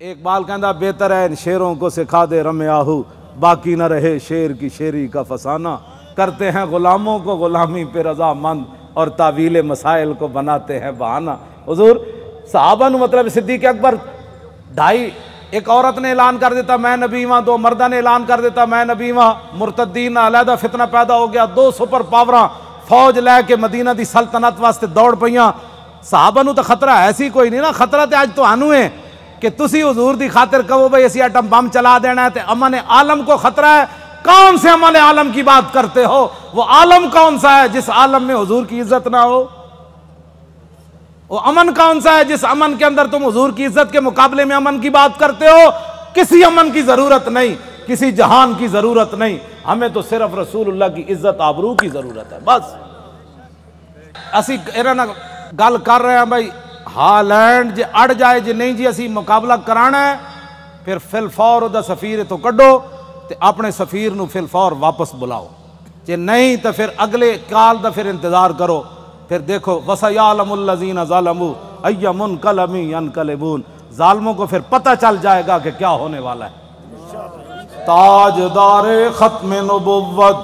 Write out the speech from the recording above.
एक बाल कहता बेहतर है इन शेरों को सिखा दे रमे आहू, बाकी न रहे शेर की शेरी का फसाना। करते हैं गुलामों को गुलामी पे रजामंद और तावील मसाइल को बनाते हैं बहाना। हुजूर सहाबा नु मतलब सिद्दीक अकबर 2.5, एक औरत ने ऐलान कर देता मैं नबी वहाँ, 2 मर्दा ने ऐलान कर देता मैं नबी वहाँ, मुर्तदीन अलहदा फितना पैदा हो गया, 2 सुपर पावरां फौज लैके मदीना दी सल्तनत वास्ते दौड़ पईयां। सहाबा नू तो खतरा ऐसी कोई नहीं ना, खतरा तो अज तुहानू है कि तुसी हुजूर दी खातिर कहो भाई असी एटम बम चला देना है, तो अमन आलम को खतरा है। कौन से अमन आलम की बात करते हो? वो आलम कौन सा है जिस आलम में हुजूर की इज्जत ना हो? वो अमन कौन सा है जिस अमन के अंदर तुम हुजूर की इज्जत के मुकाबले में अमन की बात करते हो? किसी अमन की जरूरत नहीं, किसी जहान की जरूरत नहीं, हमें तो सिर्फ रसूलुल्लाह की इज्जत आबरू की जरूरत है बस। असी ना गल कर रहे हैं भाई हालैंड जे अड़ जाए जे नहीं जी असी मुकाबला कराना है, फिर फिलफौर उदा सफीर तो कड्डो ते अपने सफीर नू फिलफौर वापस बुलाओ, जे नहीं तो फिर अगले काल दा फिर इंतजार करो। फिर देखो वसयालमुल्लज़ीना ज़लमू अय्या मुनक़लबी यनक़लिबून, जालिमों को फिर पता चल जाएगा कि क्या होने वाला है। ताजदारे खत्म नबुव्वत